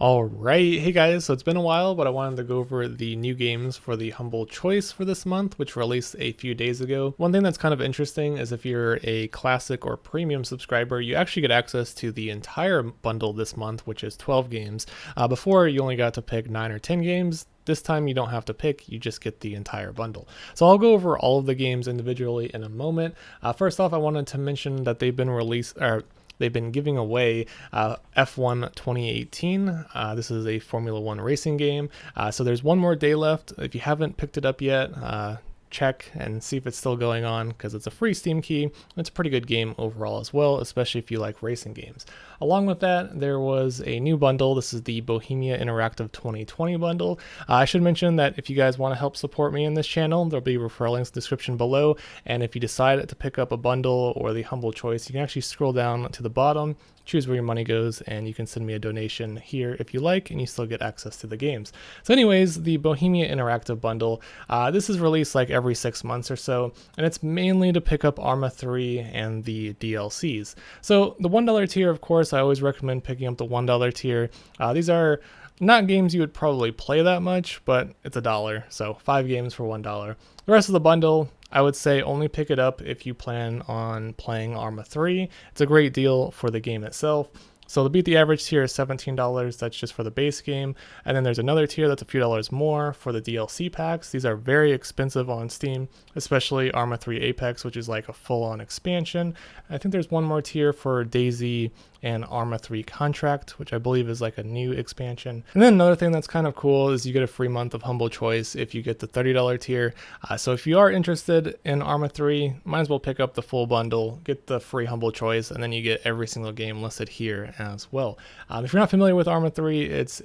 Alright, hey guys, so it's been a while, but I wanted to go over the new games for the Humble Choice for this month, which released a few days ago. One thing that's kind of interesting is if you're a classic or premium subscriber, you actually get access to the entire bundle this month, which is 12 games. Before, you only got to pick 9 or 10 games. This time you don't have to pick, you just get the entire bundle. So I'll go over all of the games individually in a moment. First off, I wanted to mention that they've been giving away F1 2018. This is a Formula One racing game. So there's one more day left. If you haven't picked it up yet, check and see if it's still going on because it's a free Steam key. It's a pretty good game overall as well, especially if you like racing games. Along with that, there was a new bundle. This is the Bohemia Interactive 2020 bundle. I should mention that if you guys want to help support me in this channel, there'll be referral links in the description below. And if you decide to pick up a bundle or the Humble Choice, you can actually scroll down to the bottom, choose where your money goes, and you can send me a donation here if you like, and you still get access to the games. So anyways, the Bohemia Interactive bundle, this is released like every 6 months or so, and it's mainly to pick up Arma 3 and the DLCs. So the $1 tier, of course, I always recommend picking up the $1 tier. These are not games you would probably play that much, but it's $1, so 5 games for $1. The rest of the bundle, I would say only pick it up if you plan on playing Arma 3. It's a great deal for the game itself. So to beat the average tier is $17, that's just for the base game. And then there's another tier that's a few dollars more for the DLC packs. These are very expensive on Steam, especially Arma 3 Apex, which is like a full-on expansion. I think there's one more tier for DayZ and Arma 3 Contract, which I believe is like a new expansion. And then another thing that's kind of cool is you get a free month of Humble Choice if you get the $30 tier. So if you are interested in Arma 3, might as well pick up the full bundle, get the free Humble Choice, and then you get every single game listed here as well. If you're not familiar with Arma 3, it's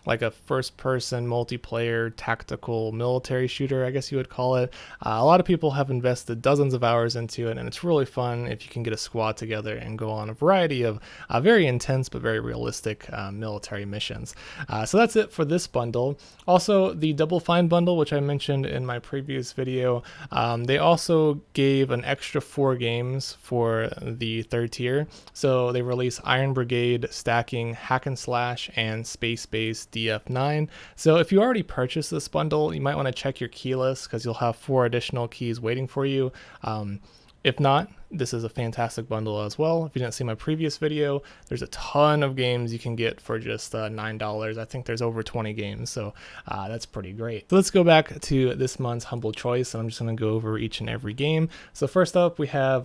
like a first-person multiplayer tactical military shooter, I guess you would call it. A lot of people have invested dozens of hours into it, and it's really fun if you can get a squad together and go on a variety of very intense but very realistic military missions. So that's it for this bundle. Also, the Double Fine bundle, which I mentioned in my previous video, they also gave an extra 4 games for the third tier. So they released Iron Brigade, Stacking, Hack and Slash, and Space Base DF9. So if you already purchased this bundle, you might want to check your key list because you'll have 4 additional keys waiting for you. If not, this is a fantastic bundle as well. If you didn't see my previous video, there's a ton of games you can get for just $9. I think there's over 20 games, so that's pretty great. So let's go back to this month's Humble Choice, and I'm just going to go over each and every game. So first up, we have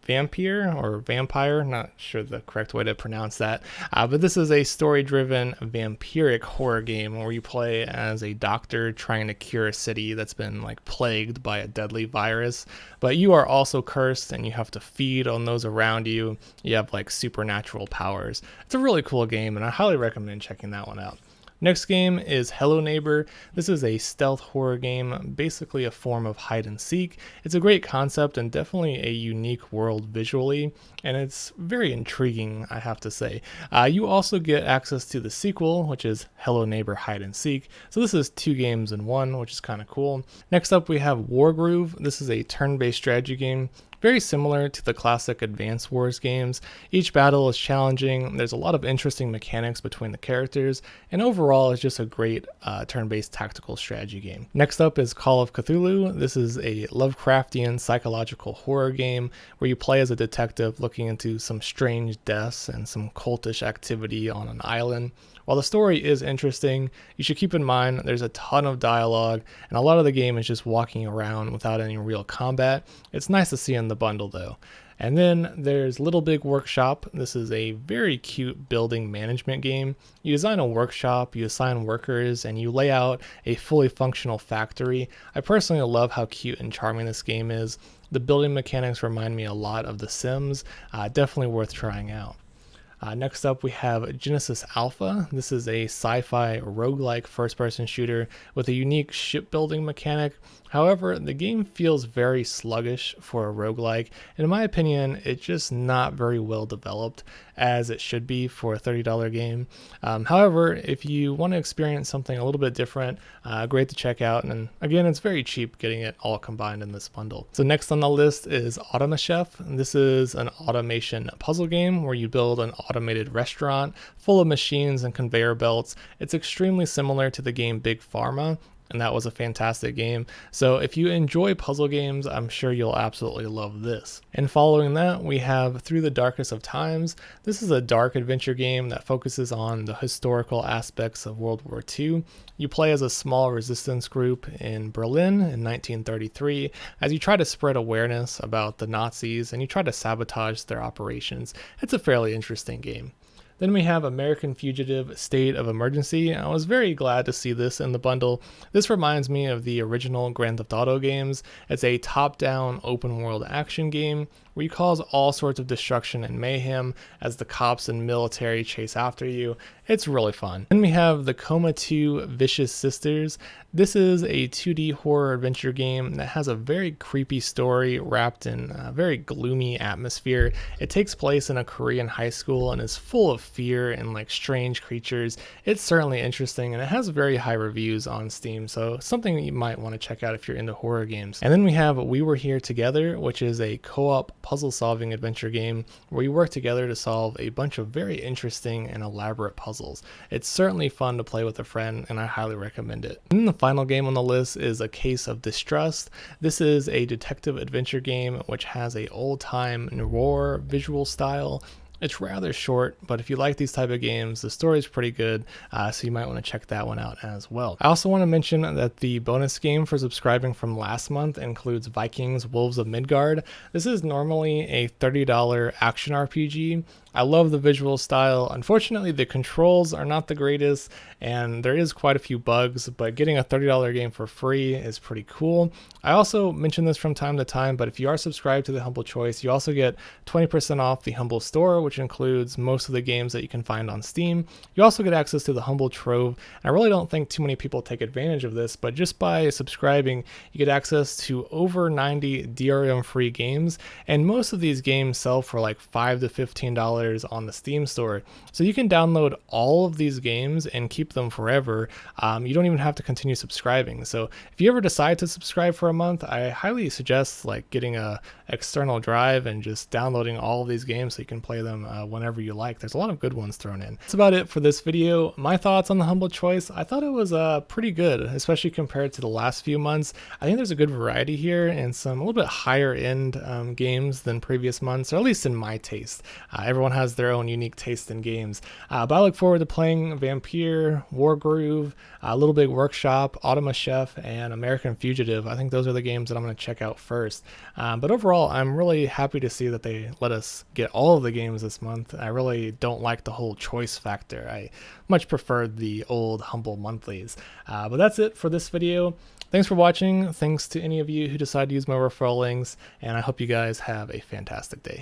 Vampire, not sure the correct way to pronounce that, but this is a story-driven vampiric horror game where you play as a doctor trying to cure a city that's been like plagued by a deadly virus, but you are also cursed and you have to feed on those around you. You have like supernatural powers. It's a really cool game, and I highly recommend checking that one out. Next game is Hello Neighbor. This is a stealth horror game, basically a form of hide and seek. It's a great concept and definitely a unique world visually, and it's very intriguing, I have to say. You also get access to the sequel, which is Hello Neighbor Hide and Seek. So this is 2 games in one, which is kind of cool. Next up, we have Wargroove. This is a turn-based strategy game, very similar to the classic Advance Wars games. Each battle is challenging, there's a lot of interesting mechanics between the characters, and overall it's just a great turn-based tactical strategy game. Next up is Call of Cthulhu. This is a Lovecraftian psychological horror game where you play as a detective looking into some strange deaths and some cultish activity on an island. While the story is interesting, you should keep in mind there's a ton of dialogue, and a lot of the game is just walking around without any real combat. It's nice to see in the bundle though. And then there's Little Big Workshop. This is a very cute building management game. You design a workshop, you assign workers, and you lay out a fully functional factory. I personally love how cute and charming this game is. The building mechanics remind me a lot of The Sims. Definitely worth trying out. Next up, we have Genesis Alpha. This is a sci-fi roguelike first-person shooter with a unique shipbuilding mechanic. However, the game feels very sluggish for a roguelike, and in my opinion, it's just not very well developed as it should be for a $30 game. However, if you want to experience something a little bit different, great to check out, and again, it's very cheap getting it all combined in this bundle. So next on the list is Automachef. This is an automation puzzle game where you build an automated restaurant full of machines and conveyor belts. It's extremely similar to the game Big Pharma, and that was a fantastic game. So if you enjoy puzzle games, I'm sure you'll absolutely love this. And following that, we have Through the Darkest of Times. This is a dark adventure game that focuses on the historical aspects of World War II. You play as a small resistance group in Berlin in 1933 as you try to spread awareness about the Nazis and you try to sabotage their operations. It's a fairly interesting game. Then we have American Fugitive State of Emergency. I was very glad to see this in the bundle. This reminds me of the original Grand Theft Auto games. It's a top-down open world action game where you cause all sorts of destruction and mayhem as the cops and military chase after you. It's really fun. Then we have the Coma 2 Vicious Sisters. This is a 2D horror adventure game that has a very creepy story wrapped in a very gloomy atmosphere. It takes place in a Korean high school and is full of fear and like strange creatures. It's certainly interesting and it has very high reviews on Steam, so something that you might want to check out if you're into horror games. And then we have We Were Here Together, which is a co-op puzzle solving adventure game where you work together to solve a bunch of very interesting and elaborate puzzles. It's certainly fun to play with a friend and I highly recommend it. And then the final game on the list is A Case of Distrust. This is a detective adventure game which has a old-time noir visual style. It's rather short, but if you like these type of games, the story is pretty good, so you might want to check that one out as well. I also want to mention that the bonus game for subscribing from last month includes Vikings, Wolves of Midgard. This is normally a $30 action RPG. I love the visual style. Unfortunately, the controls are not the greatest, and there is quite a few bugs, but getting a $30 game for free is pretty cool. I also mention this from time to time, but if you are subscribed to the Humble Choice, you also get 20% off the Humble Store, which includes most of the games that you can find on Steam. You also get access to the Humble Trove. I really don't think too many people take advantage of this, but just by subscribing, you get access to over 90 DRM-free games, and most of these games sell for like $5 to $15 on the Steam store. So you can download all of these games and keep them forever. You don't even have to continue subscribing. So if you ever decide to subscribe for a month, I highly suggest like getting a external drive and just downloading all of these games so you can play them whenever you like. There's a lot of good ones thrown in. That's about it for this video. My thoughts on the Humble Choice, I thought it was pretty good, especially compared to the last few months. I think there's a good variety here and some a little bit higher end games than previous months, or at least in my taste. Everyone has their own unique taste in games, but I look forward to playing Vampire, Wargroove, Little Big Workshop, Automa Chef, and American Fugitive. I think those are the games that I'm going to check out first. But overall, I'm really happy to see that they let us get all of the games this month. I really don't like the whole choice factor. I much preferred the old Humble monthlies. But that's it for this video. Thanks for watching. Thanks to any of you who decide to use my referral links, and I hope you guys have a fantastic day.